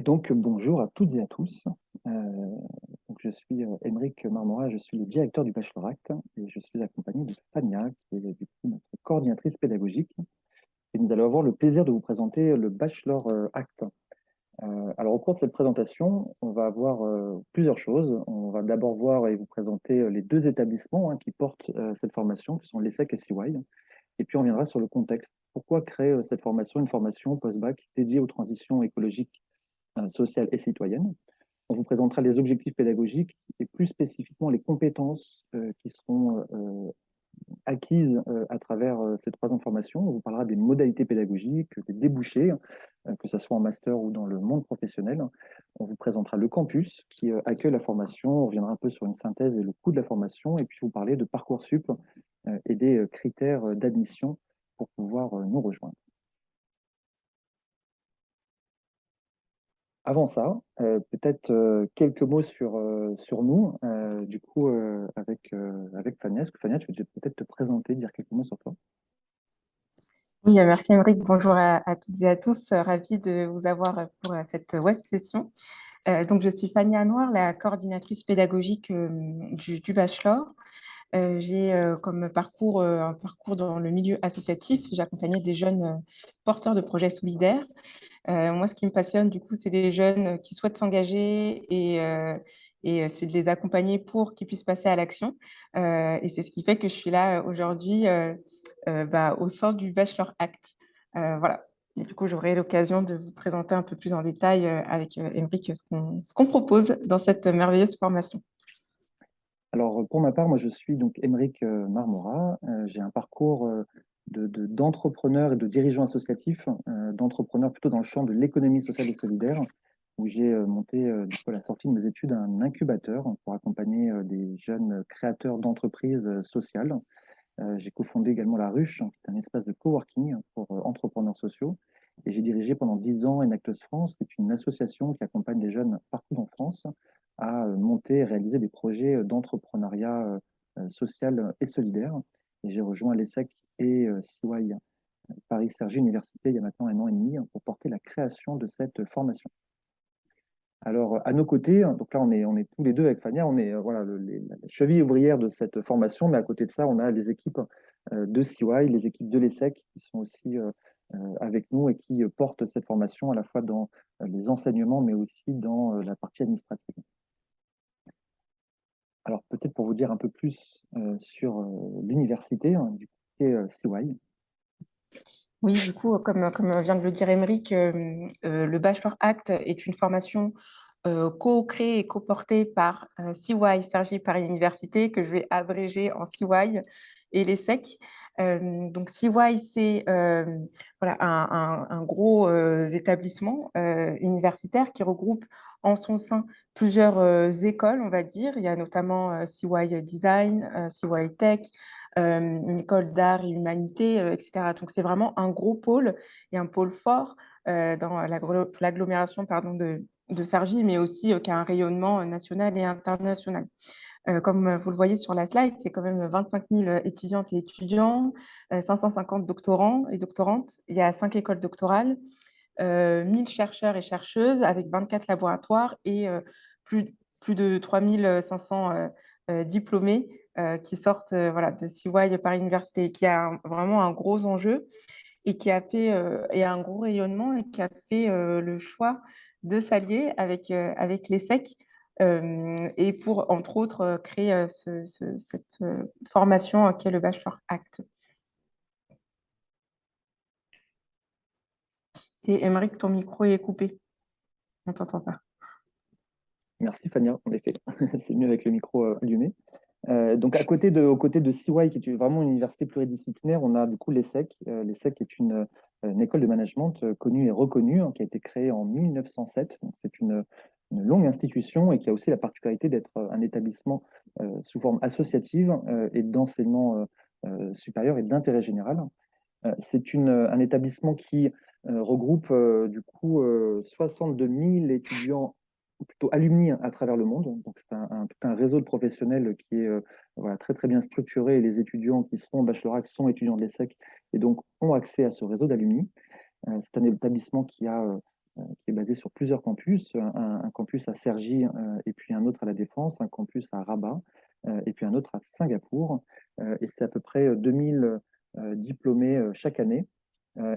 Et donc, bonjour à toutes et à tous. Donc, je suis Aymeric Marmora, je suis le directeur du Bachelor Act et je suis accompagné de Fania, qui est du coup notre coordinatrice pédagogique. Et nous allons avoir le plaisir de vous présenter le Bachelor Act. Alors, au cours de cette présentation, on va avoir plusieurs choses. On va d'abord voir et vous présenter les deux établissements qui portent cette formation, qui sont l'ESSEC et CY. Et puis, on viendra sur le contexte. Pourquoi créer cette formation, une formation post-bac dédiée aux transitions écologiques, sociales et citoyennes? On vous présentera les objectifs pédagogiques et plus spécifiquement les compétences qui seront acquises à travers ces 3 ans de formation. On vous parlera des modalités pédagogiques, des débouchés, que ce soit en master ou dans le monde professionnel. On vous présentera le campus qui accueille la formation. On reviendra un peu sur une synthèse et le coût de la formation. Et puis vous parler de Parcoursup et des critères d'admission pour pouvoir nous rejoindre. Avant ça, peut-être quelques mots sur nous, avec Fania. Est-ce que Fania, tu veux peut-être te présenter, dire quelques mots sur toi? Oui, merci Émeric. Bonjour à toutes et à tous. Ravie de vous avoir pour cette web session. Donc, je suis Fania Noir, la coordinatrice pédagogique du Bachelor. J'ai comme parcours un parcours dans le milieu associatif. J'ai accompagné des jeunes porteurs de projets solidaires. Moi, ce qui me passionne, du coup, c'est des jeunes qui souhaitent s'engager et c'est de les accompagner pour qu'ils puissent passer à l'action. Et c'est ce qui fait que je suis là aujourd'hui au sein du Bachelor Act. Voilà. Et du coup, j'aurai l'occasion de vous présenter un peu plus en détail avec Émeric ce qu'on propose dans cette merveilleuse formation. Alors, pour ma part, moi, je suis donc Aymeric Marmora. J'ai un parcours d'entrepreneur et de dirigeant associatif, d'entrepreneur plutôt dans le champ de l'économie sociale et solidaire, où j'ai monté, du coup, à la sortie de mes études, un incubateur pour accompagner des jeunes créateurs d'entreprises sociales. J'ai cofondé également La Ruche, qui est un espace de coworking pour entrepreneurs sociaux. Et j'ai dirigé pendant 10 ans Enactus France, qui est une association qui accompagne les jeunes partout en France à monter et réaliser des projets d'entrepreneuriat social et solidaire. Et j'ai rejoint l'ESSEC et CY Paris-Cergy Université il y a maintenant 1 an et demi pour porter la création de cette formation. Alors, à nos côtés, donc là, on est tous les deux avec Fania, on est voilà, la cheville ouvrière de cette formation, mais à côté de ça, on a les équipes de CY, les équipes de l'ESSEC qui sont aussi avec nous et qui portent cette formation à la fois dans les enseignements, mais aussi dans la partie administrative. Alors, peut-être pour vous dire un peu plus sur l'université, du côté CY. Oui, du coup, comme vient de le dire Émeric, le Bachelor Act est une formation co-créée et co-portée par CY, Cergy Paris Université, que je vais abréger en CY et l'ESSEC. Donc, CY, c'est voilà, un gros établissement universitaire qui regroupe en son sein plusieurs écoles, on va dire. Il y a notamment CY Design, CY Tech, une école d'art et humanité, etc. Donc, c'est vraiment un gros pôle et un pôle fort dans l'agglomération de Cergy, mais aussi qui a un rayonnement national et international. Comme vous le voyez sur la slide, c'est quand même 25 000 étudiantes et étudiants, 550 doctorants et doctorantes. Il y a 5 écoles doctorales, 1000 chercheurs et chercheuses avec 24 laboratoires et plus de 3500 diplômés qui sortent voilà, de CY par université, qui a vraiment un gros enjeu et qui a fait et un gros rayonnement et qui a fait le choix de s'allier avec l'ESSEC et pour, entre autres, créer cette formation qui est le Bachelor Act. Et Émeric, ton micro est coupé. On ne t'entend pas. Merci Fania, en effet, c'est mieux avec le micro allumé. Donc, aux côtés de CY, qui est vraiment une université pluridisciplinaire, on a du coup l'ESSEC. L'ESSEC est une école de management connue et reconnue, qui a été créée en 1907. Donc, c'est une longue institution et qui a aussi la particularité d'être un établissement sous forme associative et d'enseignement supérieur et d'intérêt général. C'est un établissement qui regroupe du coup 62 000 étudiants, ou plutôt alumni à travers le monde. Donc c'est tout un réseau de professionnels qui est voilà, très très bien structuré. Et les étudiants qui seront baccalauréats sont étudiants de l'ESSEC et donc ont accès à ce réseau d'alumni. C'est un établissement qui a qui est basé sur plusieurs campus, un campus à Cergy et puis un autre à La Défense, un campus à Rabat et puis un autre à Singapour. Et c'est à peu près 2000 diplômés chaque année.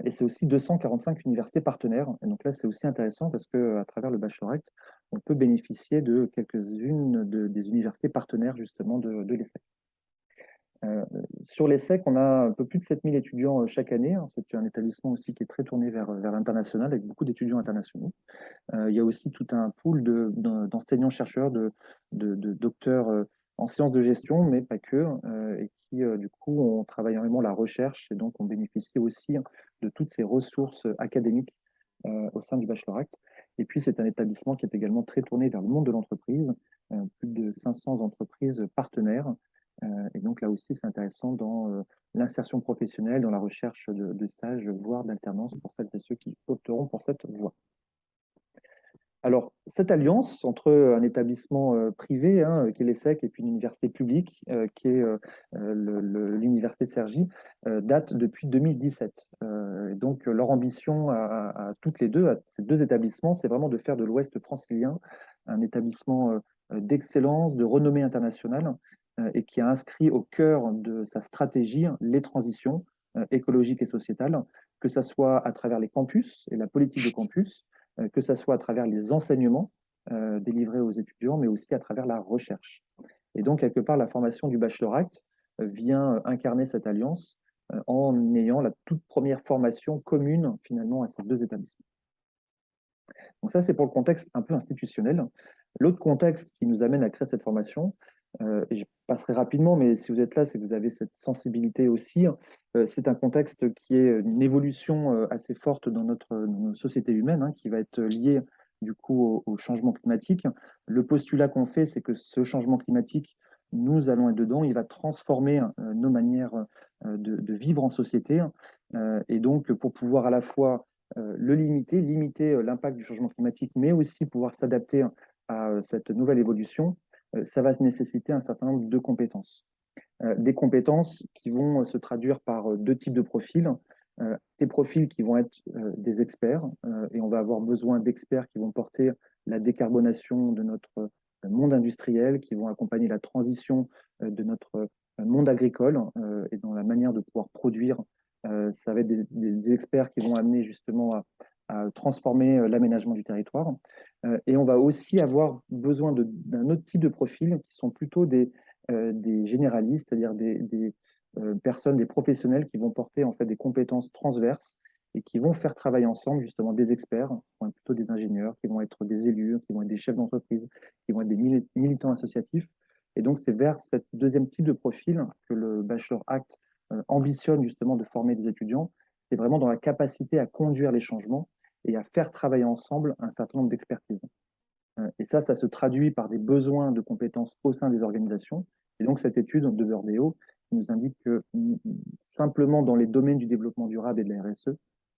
Et c'est aussi 245 universités partenaires. Et donc là, c'est aussi intéressant parce qu'à travers le Bachelor Act, on peut bénéficier de quelques-unes des universités partenaires justement de l'ESSEC. Sur l'ESSEC, on a un peu plus de 7000 étudiants chaque année. C'est un établissement aussi qui est très tourné vers l'international, avec beaucoup d'étudiants internationaux. Il y a aussi tout un pool d'enseignants-chercheurs, de docteurs en sciences de gestion, mais pas que, et qui, du coup, on travaille énormément la recherche, et donc on bénéficie aussi de toutes ces ressources académiques au sein du Bachelor Act. Et puis, c'est un établissement qui est également très tourné vers le monde de l'entreprise, plus de 500 entreprises partenaires. Et donc là aussi, c'est intéressant dans l'insertion professionnelle, dans la recherche de stages, voire d'alternance pour celles et ceux qui opteront pour cette voie. Alors, cette alliance entre un établissement privé, qui est l'ESSEC, et puis une université publique, qui est l'université de Cergy, date depuis 2017. Et donc, leur ambition à toutes les deux, à ces deux établissements, c'est vraiment de faire de l'Ouest francilien un établissement d'excellence, de renommée internationale, et qui a inscrit au cœur de sa stratégie les transitions écologiques et sociétales, que ce soit à travers les campus et la politique de campus, que ce soit à travers les enseignements délivrés aux étudiants, mais aussi à travers la recherche. Et donc, quelque part, la formation du Bachelor Act vient incarner cette alliance en ayant la toute première formation commune, finalement, à ces deux établissements. Donc ça, c'est pour le contexte un peu institutionnel. L'autre contexte qui nous amène à créer cette formation, et je passerai rapidement, mais si vous êtes là, c'est que vous avez cette sensibilité aussi. C'est un contexte qui est une évolution assez forte dans nos sociétés humaines, qui va être liée du coup au changement climatique. Le postulat qu'on fait, c'est que ce changement climatique, nous allons être dedans, il va transformer nos manières de vivre en société. Et donc, pour pouvoir à la fois le limiter l'impact du changement climatique, mais aussi pouvoir s'adapter à cette nouvelle évolution, ça va nécessiter un certain nombre de compétences. Des compétences qui vont se traduire par deux types de profils. Des profils qui vont être des experts, et on va avoir besoin d'experts qui vont porter la décarbonation de notre monde industriel, qui vont accompagner la transition de notre monde agricole et dans la manière de pouvoir produire. Ça va être des experts qui vont amener justement à transformer l'aménagement du territoire. Et on va aussi avoir besoin d'un autre type de profil qui sont plutôt des généralistes, c'est-à-dire des personnes, des professionnels qui vont porter en fait des compétences transverses et qui vont faire travailler ensemble justement des experts, qui vont être plutôt des ingénieurs, qui vont être des élus, qui vont être des chefs d'entreprise, qui vont être des militants associatifs. Et donc c'est vers ce deuxième type de profil que le Bachelor Act ambitionne justement de former des étudiants. C'est vraiment dans la capacité à conduire les changements et à faire travailler ensemble un certain nombre d'expertises. Et ça se traduit par des besoins de compétences au sein des organisations. Et donc, cette étude de Bordeaux nous indique que simplement dans les domaines du développement durable et de la RSE,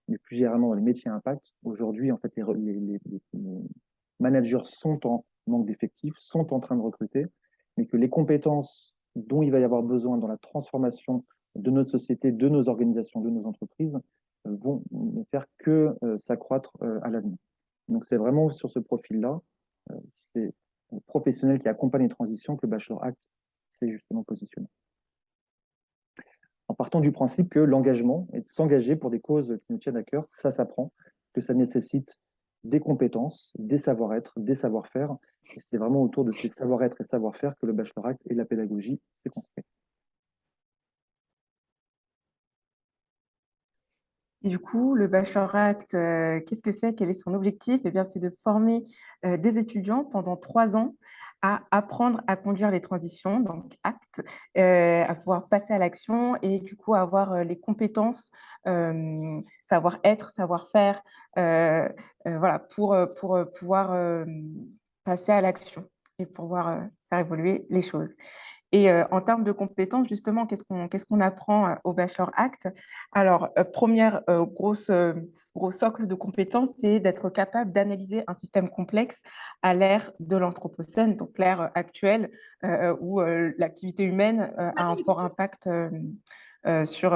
mais plus généralement dans les métiers à impact, aujourd'hui, en fait, les managers sont en manque d'effectifs, sont en train de recruter, mais que les compétences dont il va y avoir besoin dans la transformation de notre société, de nos organisations, de nos entreprises, vont ne faire que s'accroître à l'avenir. Donc, c'est vraiment sur ce profil-là, c'est professionnel qui accompagne les transitions que le Bachelor Act s'est justement positionné. En partant du principe que l'engagement et de s'engager pour des causes qui nous tiennent à cœur, ça s'apprend, que ça nécessite des compétences, des savoir-être, des savoir-faire. Et c'est vraiment autour de ces savoir-être et savoir-faire que le Bachelor Act et la pédagogie s'est construit. Et du coup, le Bachelor Act, qu'est-ce que c'est? Quel est son objectif? Eh bien, c'est de former des étudiants pendant 3 ans à apprendre à conduire les transitions, donc ACT, à pouvoir passer à l'action et du coup avoir les compétences, savoir-être, savoir-faire, voilà, pour pouvoir passer à l'action et pouvoir faire évoluer les choses. Et en termes de compétences, justement, qu'est-ce qu'on apprend au Bachelor Act? Alors, première gros socle de compétences, c'est d'être capable d'analyser un système complexe à l'ère de l'Anthropocène, donc l'ère actuelle où l'activité humaine a un fort impact sur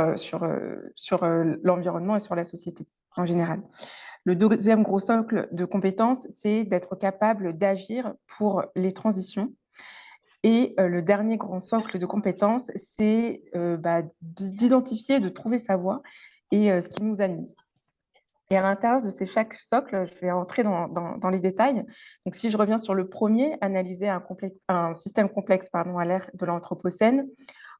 l'environnement et sur la société en général. Le deuxième gros socle de compétences, c'est d'être capable d'agir pour les transitions. Et le dernier grand socle de compétences, c'est d'identifier, de trouver sa voie et ce qui nous anime. Et à l'intérieur de chaque socle, je vais entrer dans les détails. Donc, si je reviens sur le premier, analyser un système complexe à l'ère de l'Anthropocène,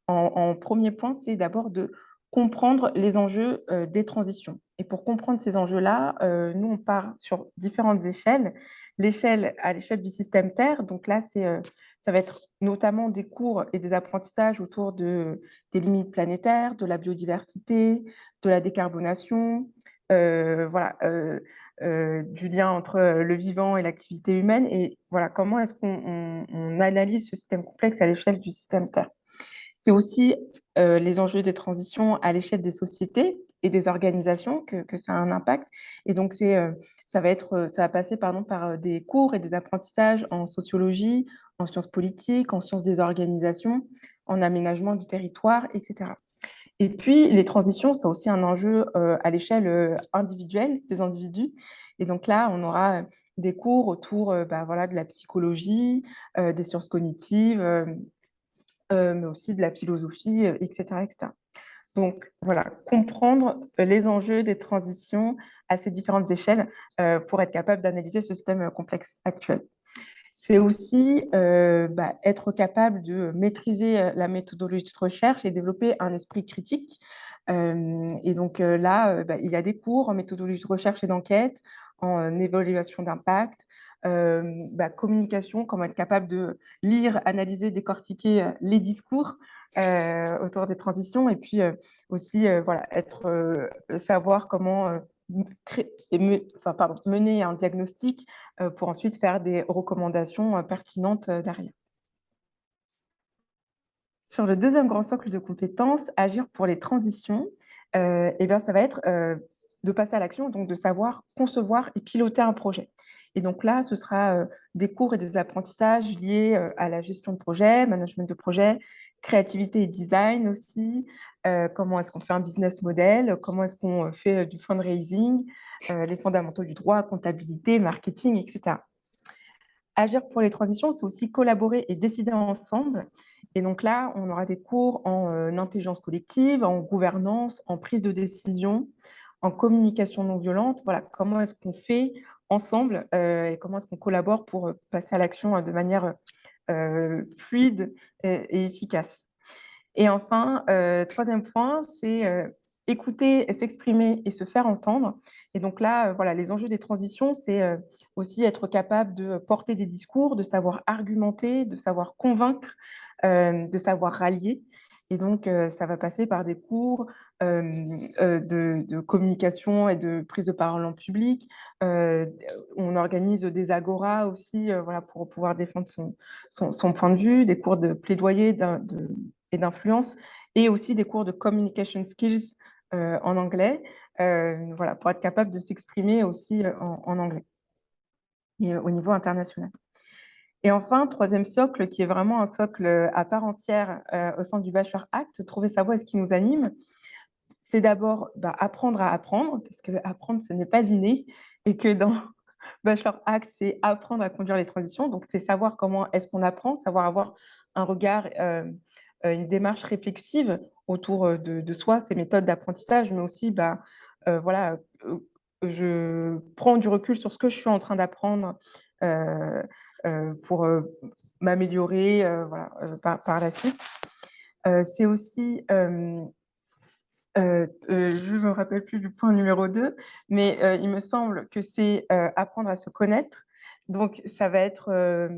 en premier point, c'est d'abord de comprendre les enjeux des transitions. Et pour comprendre ces enjeux-là, nous, on part sur différentes échelles. À l'échelle du système Terre, donc là, ça va être notamment des cours et des apprentissages autour des limites planétaires, de la biodiversité, de la décarbonation, du lien entre le vivant et l'activité humaine. Et voilà, comment est-ce qu'on analyse ce système complexe à l'échelle du système Terre. C'est aussi les enjeux des transitions à l'échelle des sociétés et des organisations que ça a un impact. Et donc, ça va passer par des cours et des apprentissages en sociologie, en sciences politiques, en sciences des organisations, en aménagement du territoire, etc. Et puis, les transitions, c'est aussi un enjeu à l'échelle individuelle des individus. Et donc là, on aura des cours autour de la psychologie, des sciences cognitives, mais aussi de la philosophie, etc., etc. Donc voilà, comprendre les enjeux des transitions à ces différentes échelles pour être capable d'analyser ce système complexe actuel. C'est aussi être capable de maîtriser la méthodologie de recherche et développer un esprit critique. Et donc là, il y a des cours en méthodologie de recherche et d'enquête, en évaluation d'impact, communication, comment être capable de lire, analyser, décortiquer les discours autour des transitions, et puis aussi savoir comment mener un diagnostic pour ensuite faire des recommandations pertinentes derrière. Sur le deuxième grand socle de compétences, agir pour les transitions, ça va être de passer à l'action, donc de savoir concevoir et piloter un projet. Et donc là, ce sera des cours et des apprentissages liés à la gestion de projet, management de projet, créativité et design aussi, comment est-ce qu'on fait un business model, comment est-ce qu'on fait du fundraising, les fondamentaux du droit, comptabilité, marketing, etc. Agir pour les transitions, c'est aussi collaborer et décider ensemble. Et donc là, on aura des cours en intelligence collective, en gouvernance, en prise de décision, en communication non violente. Voilà, comment est-ce qu'on fait ensemble et comment est-ce qu'on collabore pour passer à l'action de manière fluide et efficace. Et enfin, troisième point, c'est écouter, s'exprimer et se faire entendre. Et donc là, les enjeux des transitions, c'est aussi être capable de porter des discours, de savoir argumenter, de savoir convaincre, de savoir rallier. Et donc, ça va passer par des cours de communication et de prise de parole en public. On organise des agoras aussi pour pouvoir défendre son point de vue, des cours de plaidoyer et d'influence, et aussi des cours de communication skills en anglais, pour être capable de s'exprimer aussi en anglais et au niveau international. Et enfin, troisième socle, qui est vraiment un socle à part entière au sein du Bachelor Act, trouver sa voie et ce qui nous anime, c'est d'abord apprendre à apprendre, parce que apprendre, ce n'est pas inné, et que dans Bachelor Act, c'est apprendre à conduire les transitions. Donc, c'est savoir comment est-ce qu'on apprend, savoir avoir un regard, une démarche réflexive autour de soi, ses méthodes d'apprentissage, mais aussi, je prends du recul sur ce que je suis en train d'apprendre pour m'améliorer par la suite. C'est aussi, je ne me rappelle plus du point numéro 2, mais il me semble que c'est apprendre à se connaître. Donc, ça va être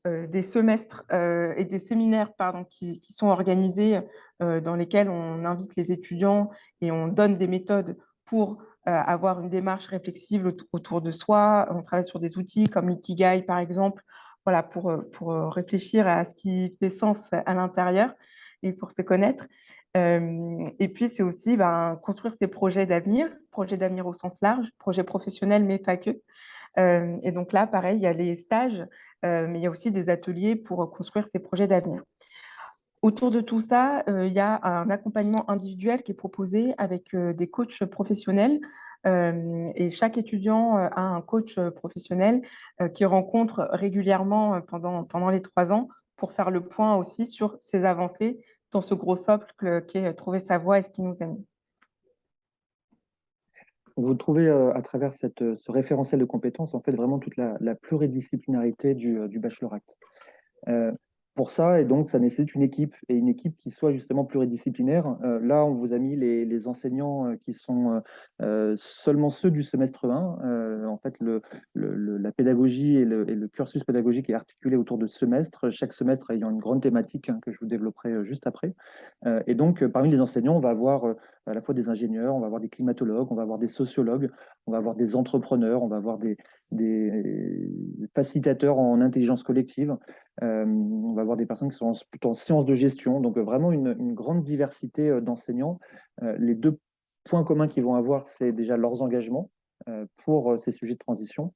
des semestres et des séminaires qui sont organisés dans lesquels on invite les étudiants et on donne des méthodes pour avoir une démarche réflexive autour de soi. On travaille sur des outils comme l'Ikigai, par exemple, pour réfléchir à ce qui fait sens à l'intérieur et pour se connaître. Et puis, c'est aussi construire ses projets d'avenir au sens large, projets professionnels, mais pas que. Et donc là, pareil, il y a les stages, mais il y a aussi des ateliers pour construire ces projets d'avenir. Autour de tout ça, il y a un accompagnement individuel qui est proposé avec des coachs professionnels. Et chaque étudiant a un coach professionnel qui rencontre régulièrement pendant les 3 ans pour faire le point aussi sur ses avancées dans ce gros socle qui est trouver sa voie et ce qui nous anime. Vous trouvez à travers ce référentiel de compétences, en fait, vraiment toute la pluridisciplinarité du Bachelor Act. Euh, pour ça, et donc, ça nécessite une équipe, et une équipe qui soit justement pluridisciplinaire. Là, on vous a mis les enseignants qui sont seulement ceux du semestre 1. En fait, la pédagogie et le cursus pédagogique est articulé autour de semestres, chaque semestre ayant une grande thématique que je vous développerai juste après. Et donc, parmi les enseignants, on va avoir à la fois des ingénieurs, on va avoir des climatologues, on va avoir des sociologues, on va avoir des entrepreneurs, on va avoir des facilitateurs en intelligence collective. On va avoir des personnes qui sont plutôt en sciences de gestion, donc vraiment une grande diversité d'enseignants. Les deux points communs qu'ils vont avoir, c'est déjà leurs engagements pour ces sujets de transition,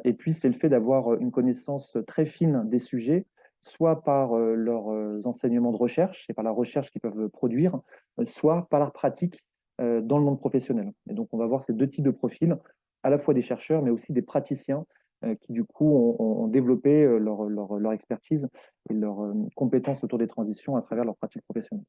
et puis c'est le fait d'avoir une connaissance très fine des sujets, soit par leurs enseignements de recherche et par la recherche qu'ils peuvent produire, soit par leur pratique dans le monde professionnel. Et donc on va voir ces deux types de profils, à la fois des chercheurs, mais aussi des praticiens qui du coup ont développé leur expertise et leurs compétences autour des transitions à travers leur pratique professionnelle.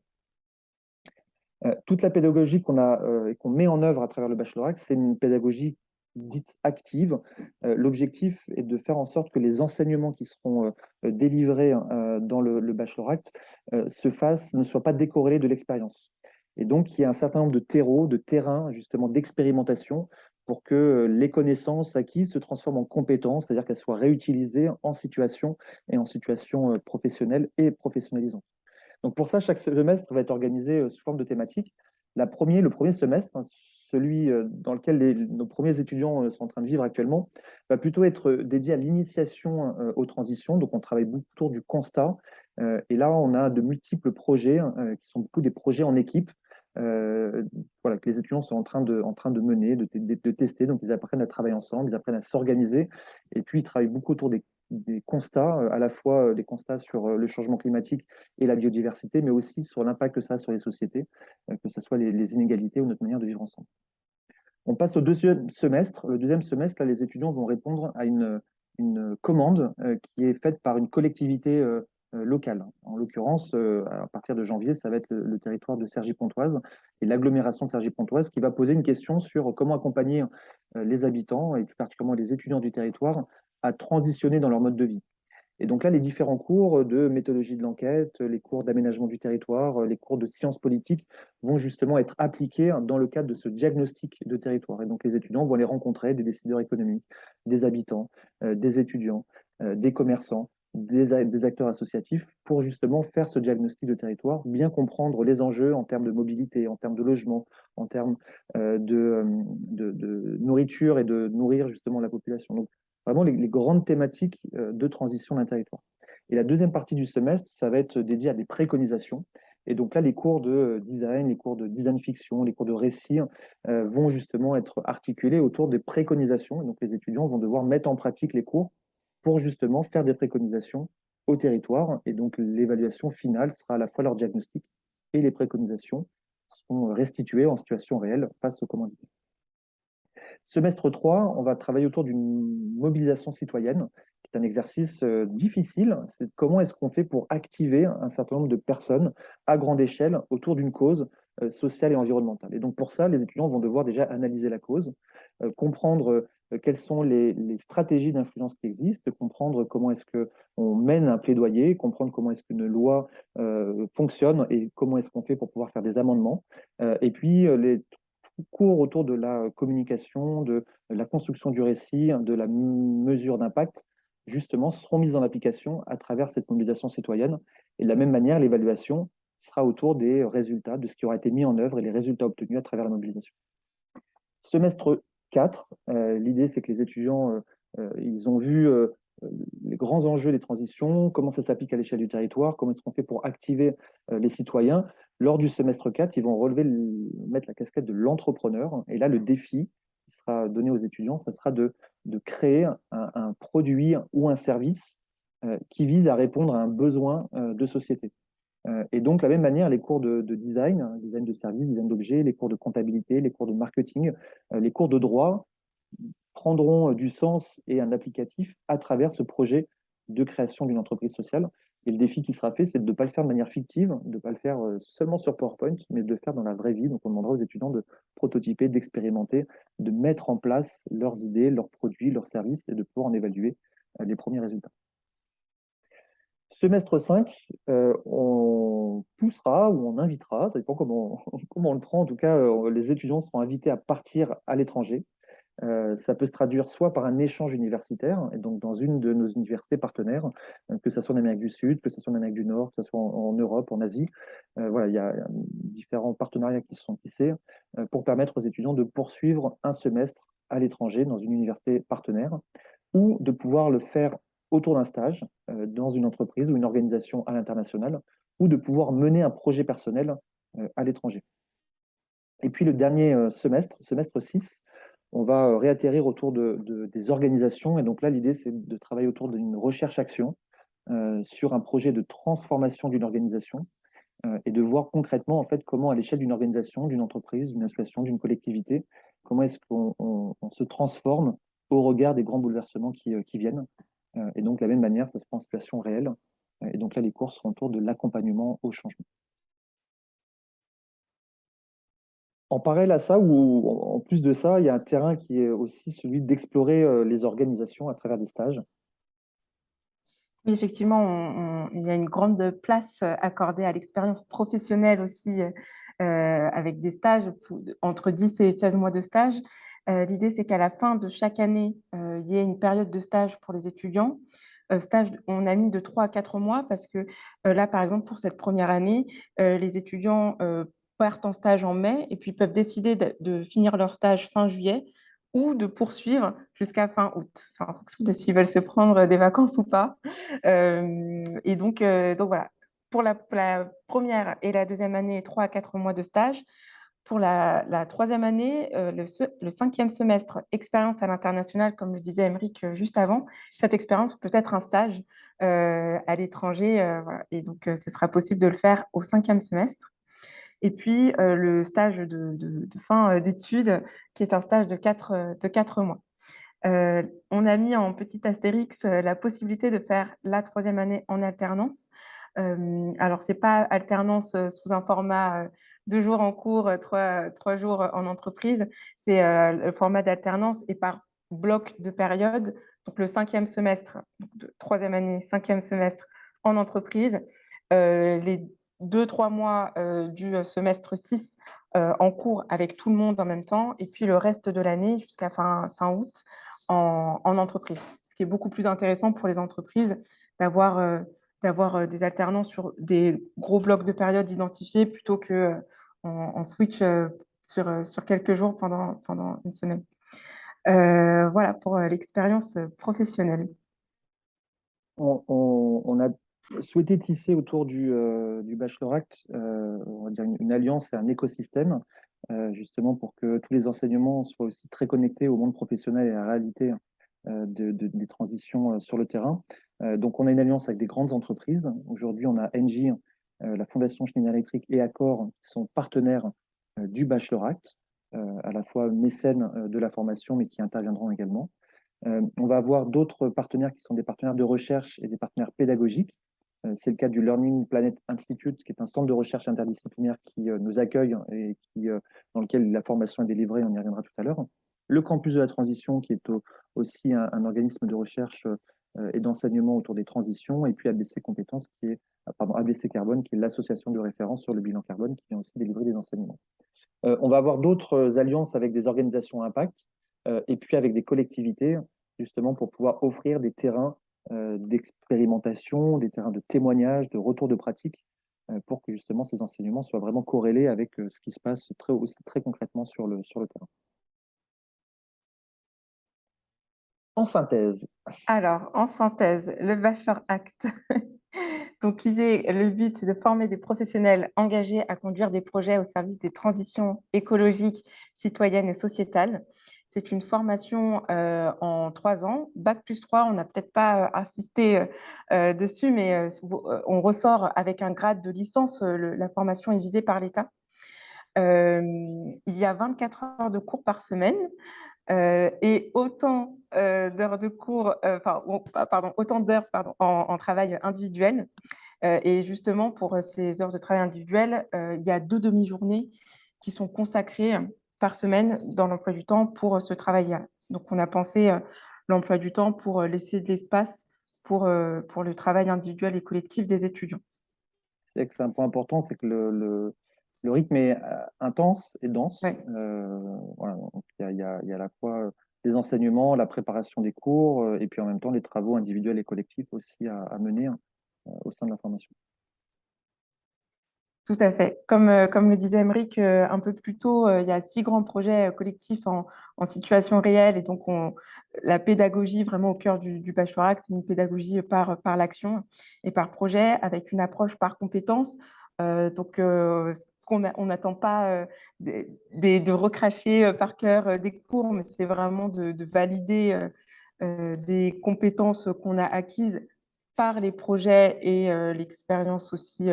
Toute la pédagogie qu'on a et qu'on met en œuvre à travers le baccalauréat, c'est une pédagogie dite active. L'objectif est de faire en sorte que les enseignements qui seront délivrés dans le baccalauréat ne soient pas décorrélés de l'expérience. Et donc, il y a un certain nombre de terreaux, de terrains, justement, d'expérimentation pour que les connaissances acquises se transforment en compétences, c'est-à-dire qu'elles soient réutilisées en situation et en situation professionnelle et professionnalisante. Donc pour ça, chaque semestre va être organisé sous forme de thématique. Le premier semestre, hein, celui dans lequel nos premiers étudiants sont en train de vivre actuellement, va plutôt être dédié à l'initiation aux transitions. Donc on travaille beaucoup autour du constat. Et là, on a de multiples projets qui sont beaucoup des projets en équipe. Voilà, que les étudiants sont en train de mener, de tester. Donc, ils apprennent à travailler ensemble, ils apprennent à s'organiser. Et puis, ils travaillent beaucoup autour des constats, à la fois des constats sur le changement climatique et la biodiversité, mais aussi sur l'impact que ça a sur les sociétés, que ce soit les inégalités ou notre manière de vivre ensemble. On passe au deuxième semestre. Le deuxième semestre, là, les étudiants vont répondre à une commande qui est faite par une collectivité locale. En l'occurrence, à partir de janvier, ça va être le territoire de Cergy-Pontoise et l'agglomération de Cergy-Pontoise qui va poser une question sur comment accompagner les habitants et plus particulièrement les étudiants du territoire à transitionner dans leur mode de vie. Et donc là, les différents cours de méthodologie de l'enquête, les cours d'aménagement du territoire, les cours de sciences politiques vont justement être appliqués dans le cadre de ce diagnostic de territoire. Et donc les étudiants vont les rencontrer, des décideurs économiques, des habitants, des étudiants, des commerçants, des acteurs associatifs, pour justement faire ce diagnostic de territoire, bien comprendre les enjeux en termes de mobilité, en termes de logement, en termes de nourriture et de nourrir justement la population. Donc, vraiment les grandes thématiques de transition d'un territoire. Et la deuxième partie du semestre, ça va être dédié à des préconisations. Et donc là, les cours de design, les cours de design fiction, les cours de récit vont justement être articulés autour des préconisations. Et donc les étudiants vont devoir mettre en pratique les cours pour justement faire des préconisations au territoire. Et donc l'évaluation finale sera à la fois leur diagnostic et les préconisations sont restituées en situation réelle face aux commanditaires. Semestre 3, on va travailler autour d'une mobilisation citoyenne, qui est un exercice difficile. C'est comment est-ce qu'on fait pour activer un certain nombre de personnes à grande échelle autour d'une cause sociale et environnementale. Et donc pour ça, les étudiants vont devoir déjà analyser la cause, comprendre quelles sont les stratégies d'influence qui existent, comprendre comment est-ce qu'on mène un plaidoyer, comprendre comment est-ce qu'une loi fonctionne et comment est-ce qu'on fait pour pouvoir faire des amendements. Et puis les cours autour de la communication, de la construction du récit, de la mesure d'impact, justement, seront mises en application à travers cette mobilisation citoyenne. Et de la même manière, l'évaluation sera autour des résultats, de ce qui aura été mis en œuvre et les résultats obtenus à travers la mobilisation. Semestre 4, l'idée c'est que les étudiants, ils ont vu les grands enjeux des transitions, comment ça s'applique à l'échelle du territoire, comment est-ce qu'on fait pour activer les citoyens. Lors du semestre 4, ils vont mettre la casquette de l'entrepreneur. Et là, le défi qui sera donné aux étudiants, ça sera de créer un produit ou un service qui vise à répondre à un besoin de société. Et donc, de la même manière, les cours de design, hein, design de services, design d'objets, les cours de comptabilité, les cours de marketing, les cours de droit prendront du sens et un applicatif à travers ce projet de création d'une entreprise sociale. Et le défi qui sera fait, c'est de ne pas le faire de manière fictive, de ne pas le faire seulement sur PowerPoint, mais de le faire dans la vraie vie. Donc, on demandera aux étudiants de prototyper, d'expérimenter, de mettre en place leurs idées, leurs produits, leurs services et de pouvoir en évaluer les premiers résultats. Semestre 5, on poussera ou on invitera, ça dépend comment, comment on le prend. En tout cas, les étudiants seront invités à partir à l'étranger. Ça peut se traduire soit par un échange universitaire, et donc dans une de nos universités partenaires, que ce soit en Amérique du Sud, que ce soit en Amérique du Nord, que ce soit en Europe, en Asie. Voilà, il y a différents partenariats qui se sont tissés pour permettre aux étudiants de poursuivre un semestre à l'étranger dans une université partenaire ou de pouvoir le faire autour d'un stage dans une entreprise ou une organisation à l'international ou de pouvoir mener un projet personnel à l'étranger. Et puis le dernier semestre, semestre 6, on va réatterrir autour des organisations. Et donc là, l'idée, c'est de travailler autour d'une recherche-action sur un projet de transformation d'une organisation et de voir concrètement en fait comment à l'échelle d'une organisation, d'une entreprise, d'une association, d'une collectivité, comment est-ce qu'on se transforme au regard des grands bouleversements qui viennent. Et donc de la même manière, ça se fait en situation réelle. Et donc là, les cours seront autour de l'accompagnement au changement. En parallèle à ça, ou en plus de ça, il y a un terrain qui est aussi celui d'explorer les organisations à travers des stages. Oui, effectivement, il y a une grande place accordée à l'expérience professionnelle aussi, avec des stages entre 10 et 16 mois de stage. L'idée, c'est qu'à la fin de chaque année, il y ait une période de stage pour les étudiants. Stage, on a mis de 3 à 4 mois parce que là, par exemple, pour cette première année, les étudiants partent en stage en mai et puis peuvent décider de finir leur stage fin juillet ou de poursuivre jusqu'à fin août. C'est en fonction de s'ils veulent se prendre des vacances ou pas. Et donc voilà, pour la première et la deuxième année, 3 à 4 mois de stage. Pour la troisième année, le cinquième semestre, expérience à l'international, comme le disait Émeric juste avant, cette expérience peut être un stage à l'étranger. Voilà. Et donc, ce sera possible de le faire au cinquième semestre. Et puis, le stage de fin d'études, qui est un stage de 4 mois. On a mis en petit astérix la possibilité de faire la troisième année en alternance. Alors, ce n'est pas alternance sous un format 2 jours en cours, 3 jours en entreprise. C'est le format d'alternance et par bloc de période. Donc, le cinquième semestre, donc de troisième année, cinquième semestre en entreprise. Les 2-3 mois du semestre 6 en cours avec tout le monde en même temps. Et puis, le reste de l'année jusqu'à fin août en entreprise. Ce qui est beaucoup plus intéressant pour les entreprises d'avoir des alternants sur des gros blocs de période identifiés plutôt que en switch sur quelques jours pendant une semaine. Voilà pour l'expérience professionnelle. On a souhaité tisser autour du Bachelor Act on va dire une alliance et un écosystème, justement pour que tous les enseignements soient aussi très connectés au monde professionnel et à la réalité des transitions sur le terrain. Donc, on a une alliance avec des grandes entreprises. Aujourd'hui, on a Engie, la Fondation Schneider Electric et Accor qui sont partenaires du Bachelor Act, à la fois mécènes de la formation, mais qui interviendront également. On va avoir d'autres partenaires qui sont des partenaires de recherche et des partenaires pédagogiques. C'est le cas du Learning Planet Institute, qui est un centre de recherche interdisciplinaire qui nous accueille et dans lequel la formation est délivrée, on y reviendra tout à l'heure. Le Campus de la Transition, qui est aussi un organisme de recherche et d'enseignement autour des transitions, et puis ABC Compétences, ABC Carbone, qui est l'association de référence sur le bilan carbone, qui vient aussi délivrer des enseignements. On va avoir d'autres alliances avec des organisations à impact et puis avec des collectivités, justement pour pouvoir offrir des terrains d'expérimentation, des terrains de témoignage, de retour de pratique, pour que justement ces enseignements soient vraiment corrélés avec ce qui se passe aussi très concrètement sur le terrain. En synthèse. Alors, en synthèse, le Bachelor Act. Donc, le but, c'est de former des professionnels engagés à conduire des projets au service des transitions écologiques, citoyennes et sociétales. c'est une formation en 3 ans. Bac plus 3, on n'a peut-être pas insisté dessus, mais on ressort avec un grade de licence. La formation est visée par l'État. Il y a 24 heures de cours par semaine et autant d'heures de cours, autant d'heures en travail individuel. Et justement, pour ces heures de travail individuel, il y a 2 demi-journées qui sont consacrées par semaine dans l'emploi du temps pour ce travail-là. Donc, on a pensé l'emploi du temps pour laisser de l'espace pour le travail individuel et collectif des étudiants. C'est vrai que c'est un point important, c'est que le rythme est intense et dense. Ouais. Voilà, donc il y a à la fois les enseignements, la préparation des cours, et puis en même temps les travaux individuels et collectifs aussi à mener au sein de la formation. Tout à fait. Comme le disait Aymeric un peu plus tôt, il y a 6 grands projets collectifs en situation réelle. Et donc, la pédagogie vraiment au cœur du Bachelor c'est une pédagogie par l'action et par projet avec une approche par compétence. Donc, on n'attend pas de recracher par cœur des cours, mais c'est vraiment de valider des compétences qu'on a acquises par les projets et l'expérience aussi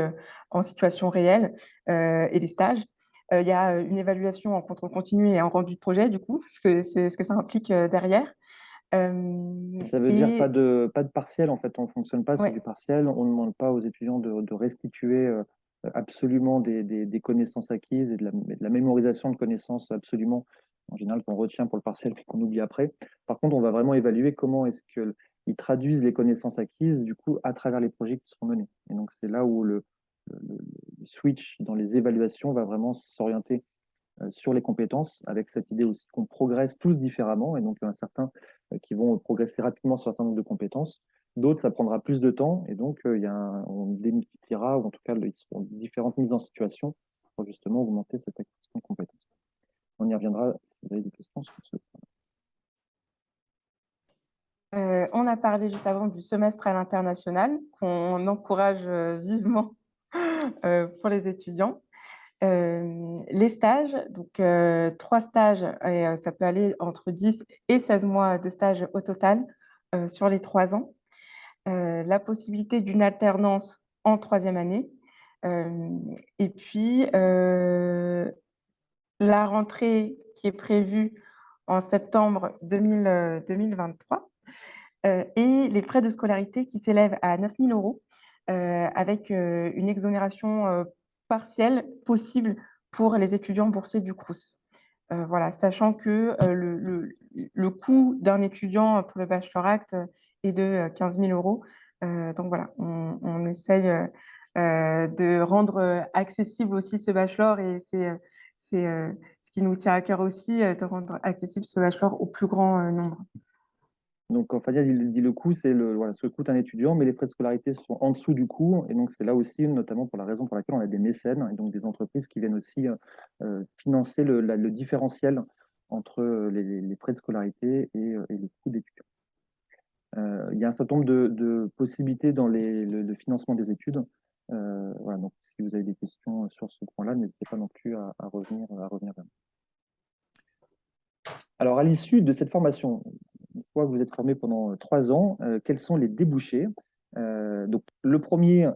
en situation réelle et les stages. Il y a une évaluation en contrôle continu et en rendu de projet, du coup, ce que ça implique derrière. Ça veut dire Et pas de partiel, en fait, on ne fonctionne pas sur ouais, du partiel, on ne demande pas aux étudiants de restituer absolument des connaissances acquises et de la mémorisation de connaissances absolument, en général, qu'on retient pour le partiel et qu'on oublie après. Par contre, on va vraiment évaluer comment est-ce qu'ils traduisent les connaissances acquises, du coup, à travers les projets qui seront menés. Et donc, c'est là où le switch dans les évaluations va vraiment s'orienter sur les compétences, avec cette idée aussi qu'on progresse tous différemment, et donc il y en a certains qui vont progresser rapidement sur un certain nombre de compétences, d'autres ça prendra plus de temps, et donc on démultipliera, ou en tout cas ils seront différentes mises en situation pour justement augmenter cette acquisition de compétences. On y reviendra si vous avez des questions sur ce point. on a parlé juste avant du semestre à l'international qu'on encourage vivement pour les étudiants. Les stages, donc 3 stages, et ça peut aller entre 10 et 16 mois de stage au total sur les 3 ans. La possibilité d'une alternance en 3e année. Et puis, la rentrée qui est prévue en septembre 2023 et les frais de scolarité qui s'élèvent à 9 000 € avec une exonération partielle possible pour les étudiants boursiers du Crous. Voilà, sachant que le coût d'un étudiant pour le Bachelor Act est de 15 000 €. Donc voilà, on essaye de rendre accessible aussi ce bachelor et c'est ce qui nous tient à cœur aussi, de rendre accessible ce bachelor au plus grand nombre. Donc, Fabien dit le coût, c'est voilà, ce que coûte un étudiant, mais les frais de scolarité sont en dessous du coût. Et donc, c'est là aussi, notamment pour la raison pour laquelle on a des mécènes, et donc des entreprises qui viennent aussi financer le différentiel entre les frais de scolarité et le coût d'étudiant. Il y a un certain nombre de possibilités dans le financement des études. Voilà, donc, si vous avez des questions sur ce point-là, n'hésitez pas non plus à revenir vers moi. Alors, à l'issue de cette formation, une fois que vous êtes formé pendant 3 ans, quels sont les débouchés? Donc, le premier,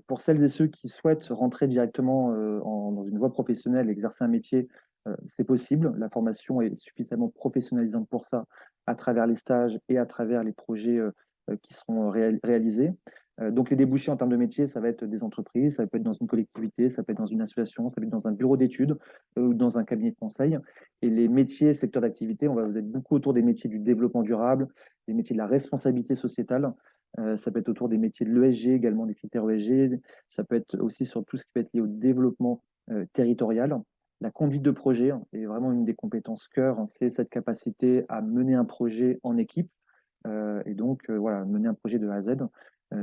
pour celles et ceux qui souhaitent rentrer directement dans une voie professionnelle, exercer un métier, c'est possible. La formation est suffisamment professionnalisante pour ça, à travers les stages et à travers les projets qui seront réalisés. Donc, les débouchés en termes de métier, ça va être des entreprises, ça peut être dans une collectivité, ça peut être dans une association, ça peut être dans un bureau d'études ou dans un cabinet de conseil. Et les métiers, secteurs d'activité, vous êtes beaucoup autour des métiers du développement durable, des métiers de la responsabilité sociétale. Ça peut être autour des métiers de l'ESG, également des critères ESG. Ça peut être aussi sur tout ce qui peut être lié au développement territorial. La conduite de projet est vraiment une des compétences cœur. C'est cette capacité à mener un projet en équipe. Et donc, voilà, mener un projet de A à Z.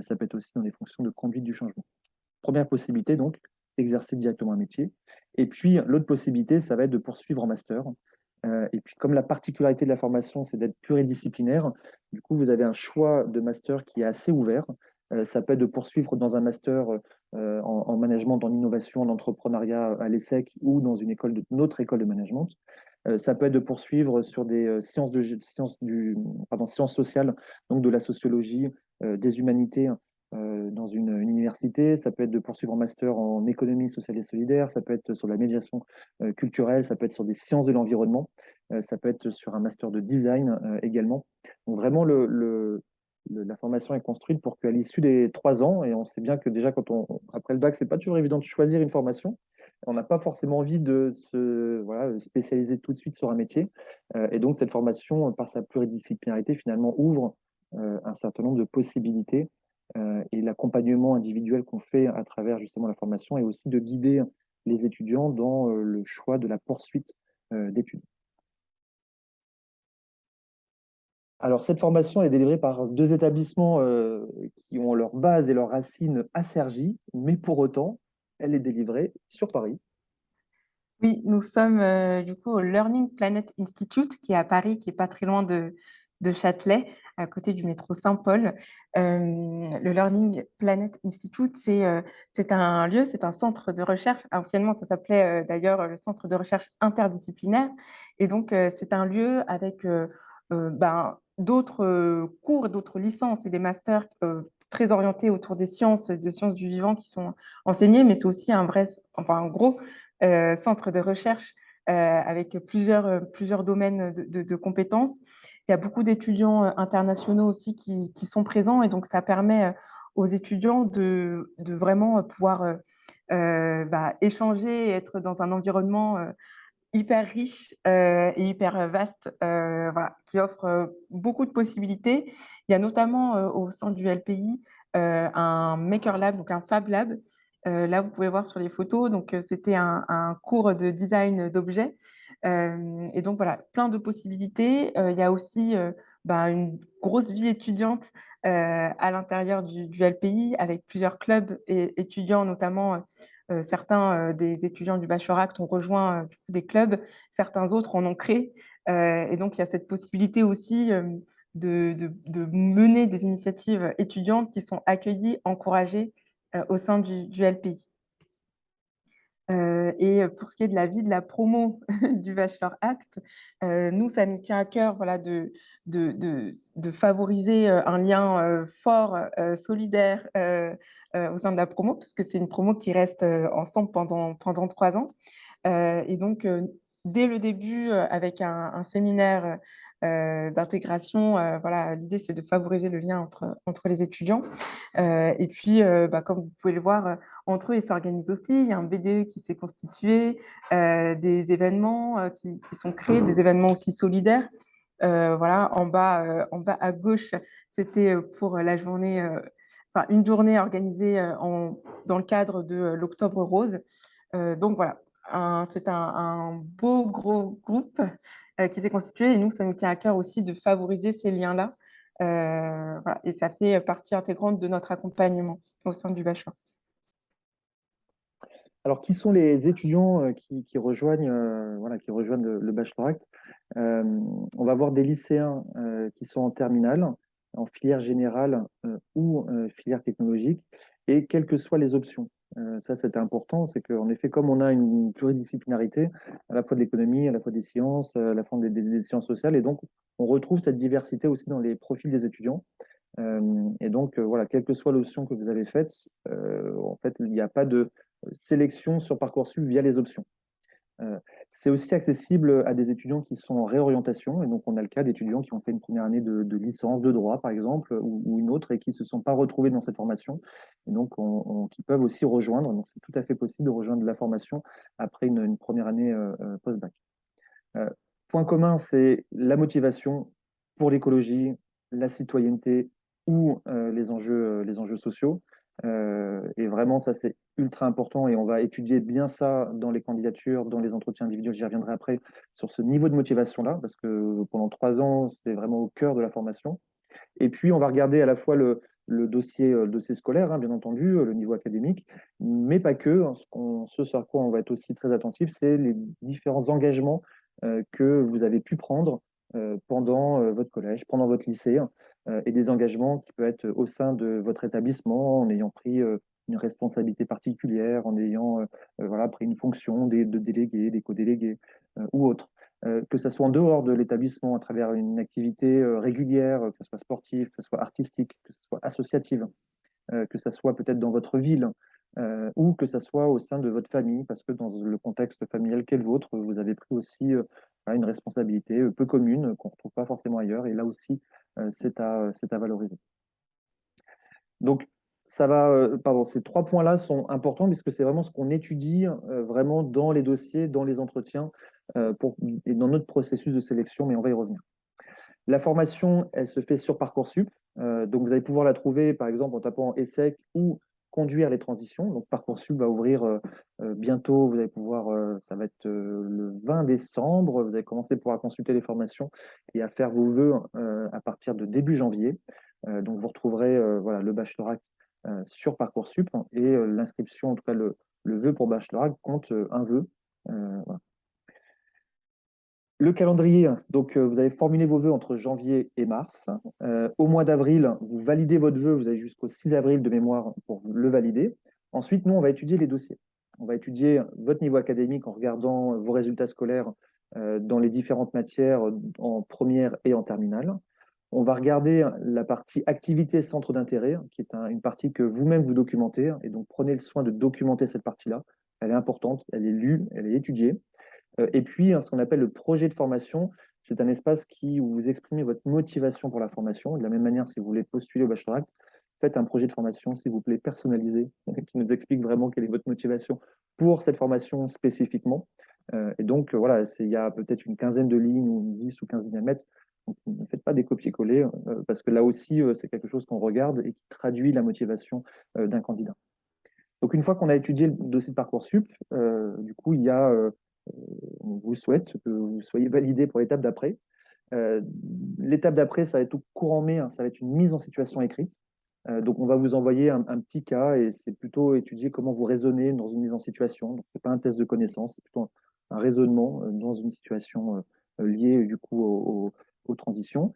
Ça peut être aussi dans les fonctions de conduite du changement. Première possibilité, donc, exercer directement un métier. Et puis, l'autre possibilité, ça va être de poursuivre en master. Et puis, comme la particularité de la formation, c'est d'être pluridisciplinaire, du coup, vous avez un choix de master qui est assez ouvert. Ça peut être de poursuivre dans un master en management, en innovation, en entrepreneuriat à l'ESSEC ou dans une autre école de management. Ça peut être de poursuivre sur des sciences sociales, donc de la sociologie, des humanités dans une université. Ça peut être de poursuivre en master en économie sociale et solidaire. Ça peut être sur la médiation culturelle. Ça peut être sur des sciences de l'environnement. Ça peut être sur un master de design également. Donc vraiment, la formation est construite pour qu'à l'issue des 3 ans, et on sait bien que déjà après le bac, c'est pas toujours évident de choisir une formation. On n'a pas forcément envie de se voilà, spécialiser tout de suite sur un métier. Et donc, cette formation, par sa pluridisciplinarité, finalement, ouvre un certain nombre de possibilités. Et l'accompagnement individuel qu'on fait à travers justement la formation est aussi de guider les étudiants dans le choix de la poursuite d'études. Alors, cette formation est délivrée par 2 établissements qui ont leur base et leurs racines à Cergy, mais pour autant, elle est délivrée sur Paris. Oui, nous sommes du coup au Learning Planet Institute, qui est à Paris, qui est pas très loin de Châtelet, à côté du métro Saint-Paul. Le Learning Planet Institute, c'est un lieu, c'est un centre de recherche. Anciennement, ça s'appelait d'ailleurs le Centre de recherche interdisciplinaire. Et donc, c'est un lieu avec d'autres cours, d'autres licences et des masters très orientés autour des sciences du vivant qui sont enseignés, mais c'est aussi un gros centre de recherche avec plusieurs domaines de compétences. Il y a beaucoup d'étudiants internationaux aussi qui sont présents et donc ça permet aux étudiants de vraiment pouvoir échanger et être dans un environnement hyper riche et hyper vaste, voilà, qui offre beaucoup de possibilités. Il y a notamment au sein du LPI un Maker Lab, donc un Fab Lab. Là, vous pouvez voir sur les photos, donc c'était un cours de design d'objets. Et donc voilà, plein de possibilités. Il y a aussi une grosse vie étudiante à l'intérieur du LPI avec plusieurs clubs et étudiants, notamment certains des étudiants du Bachelor Act ont rejoint des clubs, certains autres en ont créé. Et donc, il y a cette possibilité aussi de mener des initiatives étudiantes qui sont accueillies, encouragées au sein du LPI. Et pour ce qui est de la vie de la promo du Bachelor Act, nous, ça nous tient à cœur voilà, de favoriser un lien fort, solidaire au sein de la promo, parce que c'est une promo qui reste ensemble pendant 3 ans. Et donc, dès le début, avec un séminaire d'intégration, voilà, l'idée, c'est de favoriser le lien entre les étudiants. Et puis, comme vous pouvez le voir, entre eux, ils s'organisent aussi. Il y a un BDE qui s'est constitué, des événements qui sont créés, des événements aussi solidaires. Voilà, en bas à gauche, c'était pour la journée, une journée organisée dans le cadre de l'Octobre Rose. Donc voilà, c'est un beau gros groupe qui s'est constitué et nous, ça nous tient à cœur aussi de favoriser ces liens-là. Voilà, et ça fait partie intégrante de notre accompagnement au sein du bachelor. Alors, qui sont les étudiants qui rejoignent, qui rejoignent le Bachelor Act? Euh, on va voir des lycéens qui sont en terminale, en filière générale ou filière technologique, et quelles que soient les options. Ça, c'est important, c'est qu'en effet, comme on a une pluridisciplinarité, à la fois de l'économie, à la fois des sciences, à la fois des sciences sociales, et donc on retrouve cette diversité aussi dans les profils des étudiants. Et donc, voilà, quelle que soit l'option que vous avez faite, en fait, il n'y a pas de sélection sur Parcoursup via les options. C'est aussi accessible à des étudiants qui sont en réorientation. Et donc, on a le cas d'étudiants qui ont fait une première année de licence de droit, par exemple, ou une autre, et qui ne se sont pas retrouvés dans cette formation. Et donc, qui peuvent aussi rejoindre. Donc, c'est tout à fait possible de rejoindre la formation après une première année post-bac. Point commun, c'est la motivation pour l'écologie, la citoyenneté ou les enjeux sociaux. Et vraiment, ça, c'est ultra important et on va étudier bien ça dans les candidatures, dans les entretiens individuels. J'y reviendrai après sur ce niveau de motivation-là, parce que pendant 3 ans, c'est vraiment au cœur de la formation. Et puis, on va regarder à la fois le dossier scolaire, hein, bien entendu, le niveau académique, mais pas que. Ce sur quoi on va être aussi très attentif, c'est les différents engagements que vous avez pu prendre pendant votre collège, pendant votre lycée, et des engagements qui peuvent être au sein de votre établissement, en ayant pris une responsabilité particulière, en ayant voilà, pris une fonction de délégué, des co-délégués ou autre. que ce soit en dehors de l'établissement, à travers une activité régulière, que ce soit sportive, que ce soit artistique, que ce soit associative, que ce soit peut-être dans votre ville, ou que ce soit au sein de votre famille, parce que dans le contexte familial qu'est le vôtre, vous avez pris aussi une responsabilité peu commune qu'on ne retrouve pas forcément ailleurs, et là aussi, c'est à valoriser. Donc, ces 3 points-là sont importants puisque c'est vraiment ce qu'on étudie vraiment dans les dossiers, dans les entretiens et dans notre processus de sélection, mais on va y revenir. La formation, elle se fait sur Parcoursup. Donc, vous allez pouvoir la trouver, par exemple, en tapant ESSEC ou conduire les transitions. Donc, Parcoursup va ouvrir bientôt. Vous allez pouvoir, ça va être le 20 décembre. Vous allez commencer à consulter les formations et à faire vos vœux à partir de début janvier. Donc, vous retrouverez voilà, le baccalauréat sur Parcoursup et l'inscription, en tout cas le vœu pour baccalauréat, compte un vœu. Voilà. Le calendrier, donc vous avez formulé vos vœux entre janvier et mars. Au mois d'avril, vous validez votre vœu, vous avez jusqu'au 6 avril de mémoire pour le valider. Ensuite, nous, on va étudier les dossiers. On va étudier votre niveau académique en regardant vos résultats scolaires dans les différentes matières en première et en terminale. On va regarder la partie activité centre d'intérêt, qui est une partie que vous-même vous documentez. Et donc, prenez le soin de documenter cette partie-là. Elle est importante, elle est lue, elle est étudiée. Et puis, ce qu'on appelle le projet de formation, c'est un espace où vous exprimez votre motivation pour la formation. De la même manière, si vous voulez postuler au baccalauréat, faites un projet de formation, s'il vous plaît, personnalisé, qui nous explique vraiment quelle est votre motivation pour cette formation spécifiquement. Et donc, voilà, il y a peut-être une quinzaine de lignes, ou 10 ou 15 lignes à mettre. Donc, ne faites pas des copier-coller, parce que là aussi, c'est quelque chose qu'on regarde et qui traduit la motivation d'un candidat. Donc, une fois qu'on a étudié le dossier de Parcoursup, du coup, on vous souhaite que vous soyez validé pour l'étape d'après. L'étape d'après, ça va être au courant mai, hein, ça va être une mise en situation écrite. Donc, on va vous envoyer un petit cas et c'est plutôt étudier comment vous raisonnez dans une mise en situation. Ce n'est pas un test de connaissance, c'est plutôt un raisonnement dans une situation liée du coup aux transitions.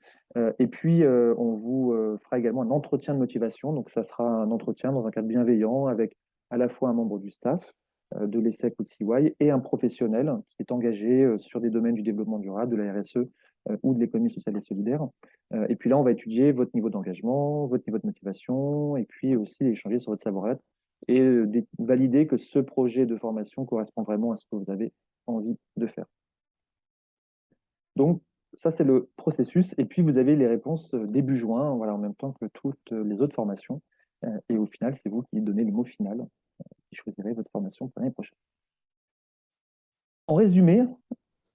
Et puis, on vous fera également un entretien de motivation. Donc, ça sera un entretien dans un cadre bienveillant avec à la fois un membre du staff, de l'ESSEC ou de CY, et un professionnel qui est engagé sur des domaines du développement durable, de la RSE ou de l'économie sociale et solidaire. Et puis là, on va étudier votre niveau d'engagement, votre niveau de motivation, et puis aussi échanger sur votre savoir-être et valider que ce projet de formation correspond vraiment à ce que vous avez envie de faire. Donc, ça, c'est le processus. Et puis, vous avez les réponses début juin, voilà, en même temps que toutes les autres formations. Et au final, c'est vous qui donnez le mot final, qui choisirez votre formation pour l'année prochaine. En résumé,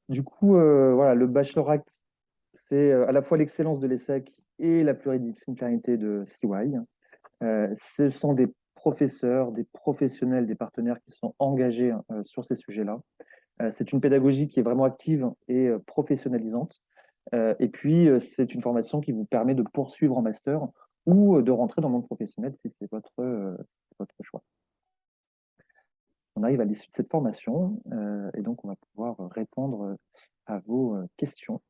du coup, voilà, le baccalauréat, c'est à la fois l'excellence de l'ESSEC et la pluridisciplinarité de CY. Ce sont des professeurs, des professionnels, des partenaires qui sont engagés sur ces sujets-là. C'est une pédagogie qui est vraiment active et professionnalisante. Et puis, c'est une formation qui vous permet de poursuivre en master ou de rentrer dans le monde professionnel si c'est votre choix. On arrive à l'issue de cette formation et donc on va pouvoir répondre à vos questions.